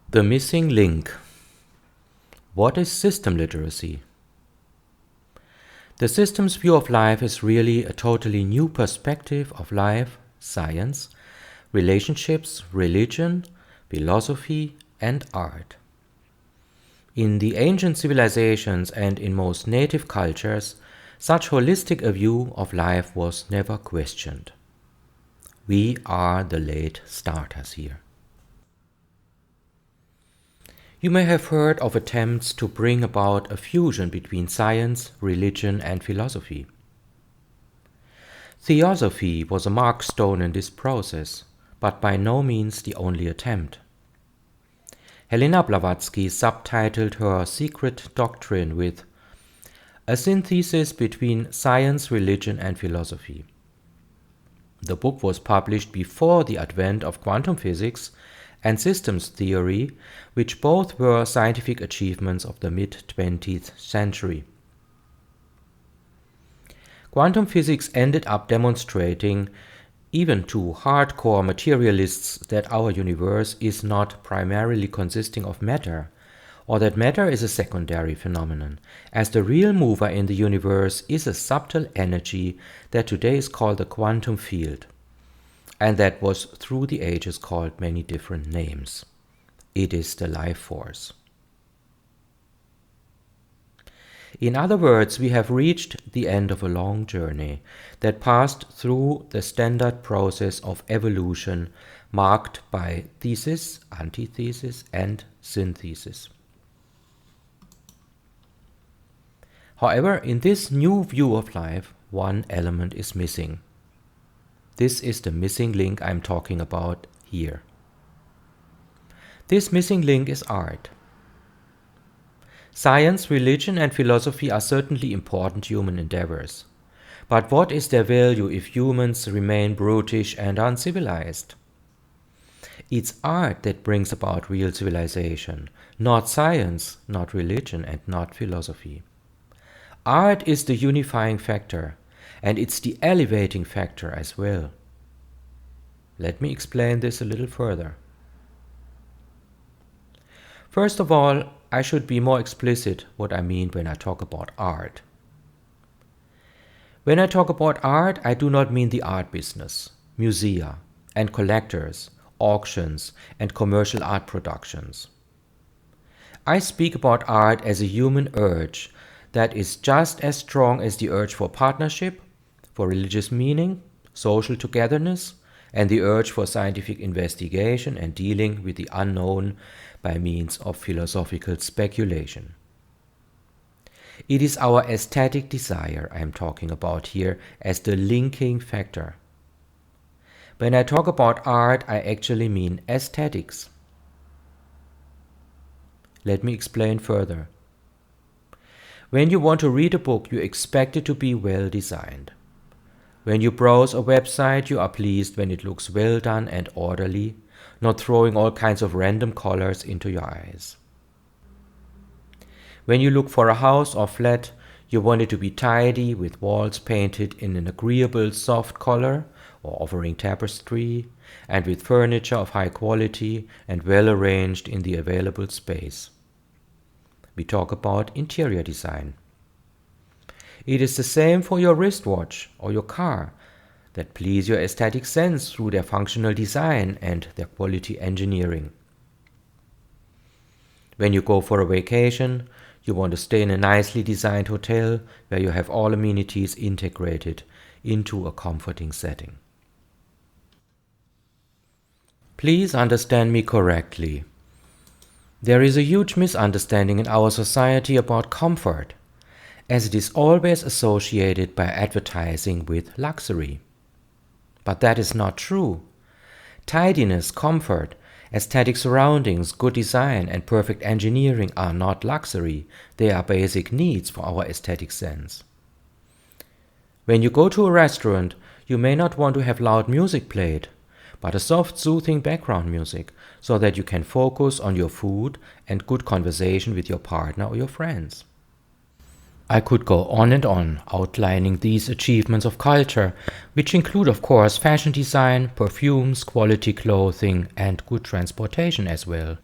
The missing link. What is system literacy? The systems view of life is really a totally new perspective of life, science, relationships, religion, philosophy, and art. In the ancient civilizations and in most native cultures, such holistic a view of life was never questioned. We are the late starters here. You may have heard of attempts to bring about a fusion between science, religion, and philosophy. Theosophy was a markstone in this process, but by no means the only attempt. Helena Blavatsky subtitled her secret doctrine with "A Synthesis Between Science, Religion, and Philosophy." The book was published before the advent of quantum physics and systems theory, which both were scientific achievements of the mid-20th century. Quantum physics ended up demonstrating, even to hardcore materialists, that our universe is not primarily consisting of matter, or that matter is a secondary phenomenon, as the real mover in the universe is a subtle energy that today is called the quantum field, and that was through the ages called many different names. It is the life force. In other words, we have reached the end of a long journey that passed through the standard process of evolution marked by thesis, antithesis, and synthesis. However, in this new view of life, one element is missing. This is the missing link I'm talking about here. This missing link is art. Science, religion, and philosophy are certainly important human endeavors. But what is their value if humans remain brutish and uncivilized? It's art that brings about real civilization, not science, not religion, and not philosophy. Art is the unifying factor, and it's the elevating factor as well. Let me explain this a little further. First of all, I should be more explicit what I mean when I talk about art. When I talk about art, I do not mean the art business, musea, and collectors, auctions, and commercial art productions. I speak about art as a human urge that is just as strong as the urge for partnership, for religious meaning, social togetherness, and the urge for scientific investigation and dealing with the unknown by means of philosophical speculation. It is our aesthetic desire I am talking about here as the linking factor. When I talk about art, I actually mean aesthetics. Let me explain further. When you want to read a book, you expect it to be well designed. When you browse a website, you are pleased when it looks well done and orderly, not throwing all kinds of random colors into your eyes. When you look for a house or flat, you want it to be tidy, with walls painted in an agreeable soft color or offering tapestry, and with furniture of high quality and well arranged in the available space. We talk about interior design. It is the same for your wristwatch or your car, that please your aesthetic sense through their functional design and their quality engineering. When you go for a vacation, you want to stay in a nicely designed hotel where you have all amenities integrated into a comforting setting. Please understand me correctly. There is a huge misunderstanding in our society about comfort, as it is always associated by advertising with luxury. But that is not true. Tidiness, comfort, aesthetic surroundings, good design, and perfect engineering are not luxury. They are basic needs for our aesthetic sense. When you go to a restaurant, you may not want to have loud music played, but a soft, soothing background music, so that you can focus on your food and good conversation with your partner or your friends. I could go on and on outlining these achievements of culture, which include, of course, fashion design, perfumes, quality clothing, and good transportation as well.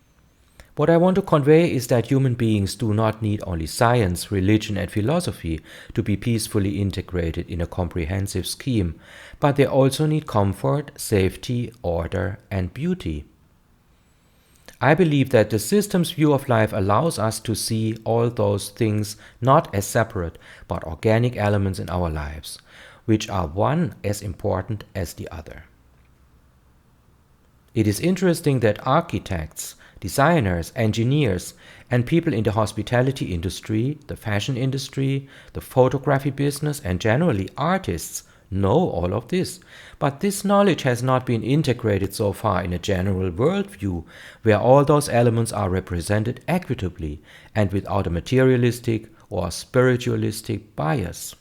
What I want to convey is that human beings do not need only science, religion, and philosophy to be peacefully integrated in a comprehensive scheme, but they also need comfort, safety, order, and beauty. I believe that the system's view of life allows us to see all those things not as separate, but organic elements in our lives, which are one as important as the other. It is interesting that architects, designers, engineers, and people in the hospitality industry, the fashion industry, the photography business, and generally artists know all of this, but this knowledge has not been integrated so far in a general worldview where all those elements are represented equitably and without a materialistic or spiritualistic bias.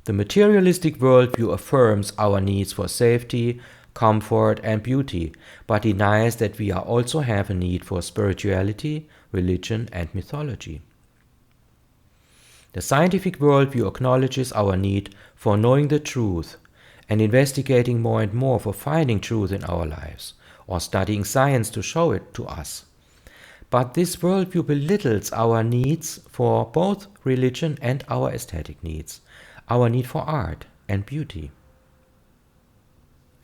The materialistic worldview affirms our needs for safety, comfort, and beauty, but denies that we also have a need for spirituality, religion, and mythology. The scientific worldview acknowledges our need for knowing the truth and investigating more and more for finding truth in our lives, or studying science to show it to us. But this worldview belittles our needs for both religion and our aesthetic needs, our need for art and beauty.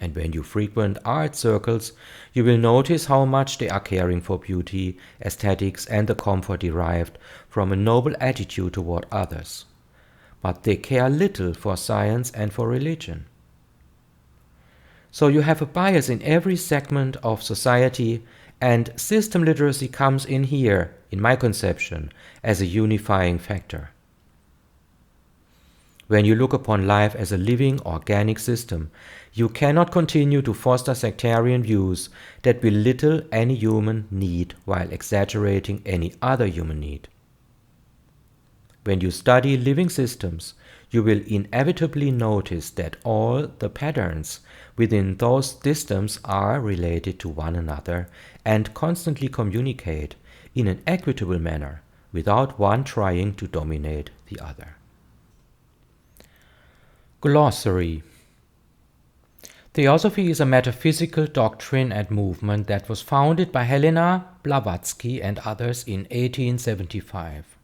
And when you frequent art circles, you will notice how much they are caring for beauty, aesthetics, and the comfort derived from a noble attitude toward others. But they care little for science and for religion. So you have a bias in every segment of society, and system literacy comes in here, in my conception, as a unifying factor. When you look upon life as a living, organic system, you cannot continue to foster sectarian views that belittle any human need while exaggerating any other human need. When you study living systems, you will inevitably notice that all the patterns within those systems are related to one another and constantly communicate in an equitable manner without one trying to dominate the other. Glossary. Theosophy is a metaphysical doctrine and movement that was founded by Helena Blavatsky and others in 1875.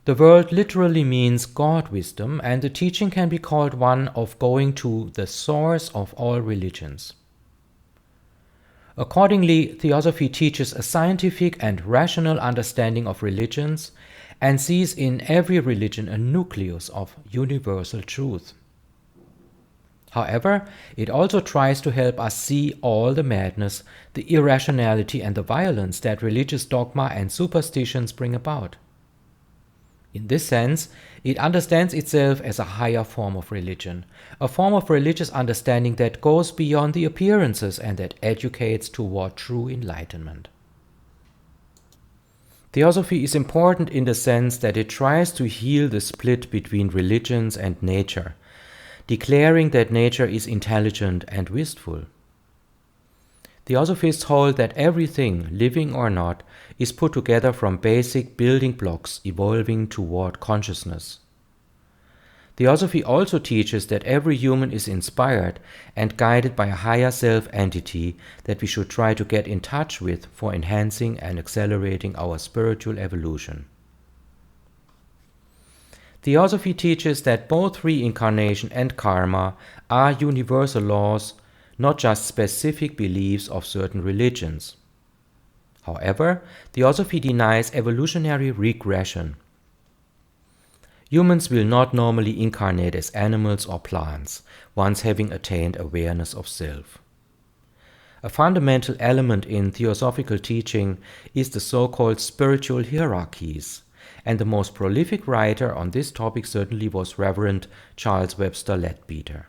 The word literally means God wisdom, and the teaching can be called one of going to the source of all religions. Accordingly, theosophy teaches a scientific and rational understanding of religions and sees in every religion a nucleus of universal truth. However, it also tries to help us see all the madness, the irrationality, and the violence that religious dogma and superstitions bring about. In this sense, it understands itself as a higher form of religion, a form of religious understanding that goes beyond the appearances and that educates toward true enlightenment. Theosophy is important in the sense that it tries to heal the split between religions and nature, declaring that nature is intelligent and wistful. Theosophists hold that everything, living or not, is put together from basic building blocks evolving toward consciousness. Theosophy also teaches that every human is inspired and guided by a higher self-entity that we should try to get in touch with for enhancing and accelerating our spiritual evolution. Theosophy teaches that both reincarnation and karma are universal laws, not just specific beliefs of certain religions. However, Theosophy denies evolutionary regression. Humans will not normally incarnate as animals or plants, once having attained awareness of self. A fundamental element in theosophical teaching is the so-called spiritual hierarchies, and the most prolific writer on this topic certainly was Reverend Charles Webster Leadbeater.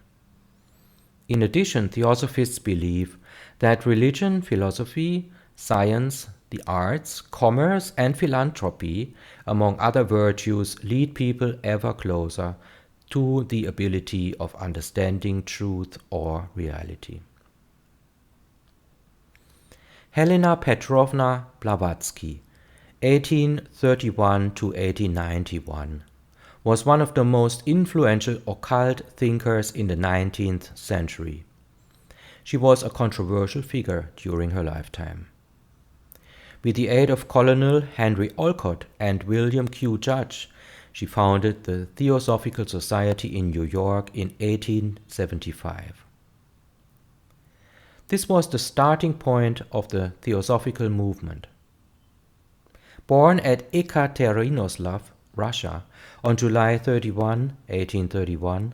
In addition, theosophists believe that religion, philosophy, science, the arts, commerce, and philanthropy, among other virtues, lead people ever closer to the ability of understanding truth or reality. Helena Petrovna Blavatsky, 1831 to 1891, was one of the most influential occult thinkers in the 19th century. She was a controversial figure during her lifetime. With the aid of Colonel Henry Olcott and William Q. Judge, she founded the Theosophical Society in New York in 1875. This was the starting point of the Theosophical movement. Born at Ekaterinoslav, Russia, on July 31, 1831,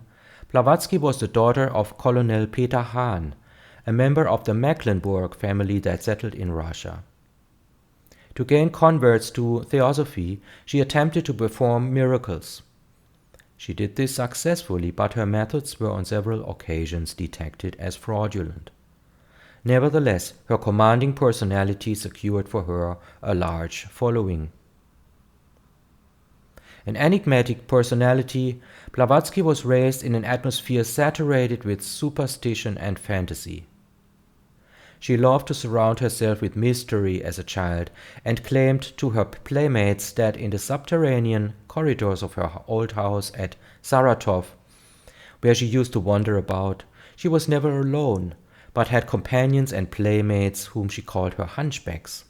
Blavatsky was the daughter of Colonel Peter Hahn, a member of the Mecklenburg family that settled in Russia. To gain converts to Theosophy, she attempted to perform miracles. She did this successfully, but her methods were on several occasions detected as fraudulent. Nevertheless, her commanding personality secured for her a large following. An enigmatic personality, Blavatsky was raised in an atmosphere saturated with superstition and fantasy. She loved to surround herself with mystery as a child and claimed to her playmates that in the subterranean corridors of her old house at Saratov, where she used to wander about, she was never alone, but had companions and playmates whom she called her hunchbacks.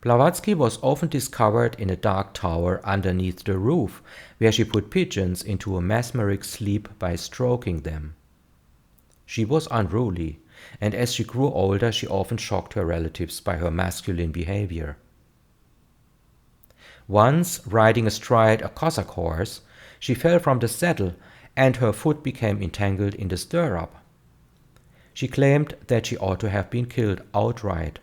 Blavatsky was often discovered in a dark tower underneath the roof, where she put pigeons into a mesmeric sleep by stroking them. She was unruly, and as she grew older, she often shocked her relatives by her masculine behavior. Once, riding astride a Cossack horse, she fell from the saddle and her foot became entangled in the stirrup. She claimed that she ought to have been killed outright,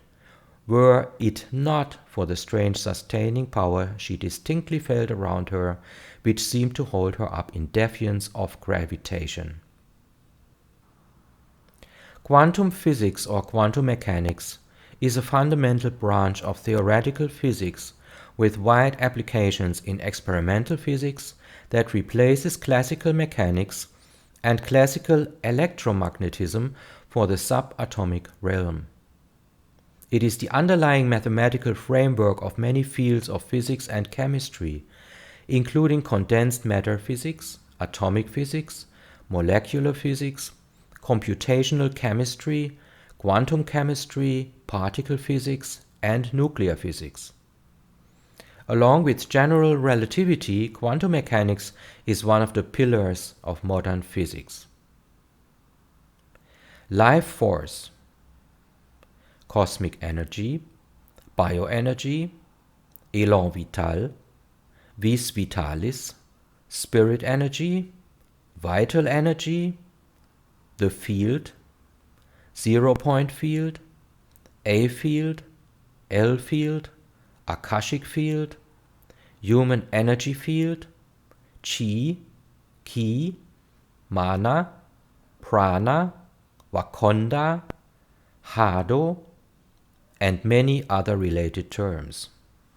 were it not for the strange sustaining power she distinctly felt around her, which seemed to hold her up in defiance of gravitation. Quantum physics or quantum mechanics is a fundamental branch of theoretical physics with wide applications in experimental physics that replaces classical mechanics and classical electromagnetism for the subatomic realm. It is the underlying mathematical framework of many fields of physics and chemistry, including condensed matter physics, atomic physics, molecular physics, computational chemistry, quantum chemistry, particle physics, and nuclear physics. Along with general relativity, quantum mechanics is one of the pillars of modern physics. Life force, cosmic energy, bioenergy, élan vital, vis vitalis, spirit energy, vital energy, the field, zero-point field, A field, L field, Akashic field, human energy field, chi, ki, mana, prana, Wakonda, Hado, and many other related terms.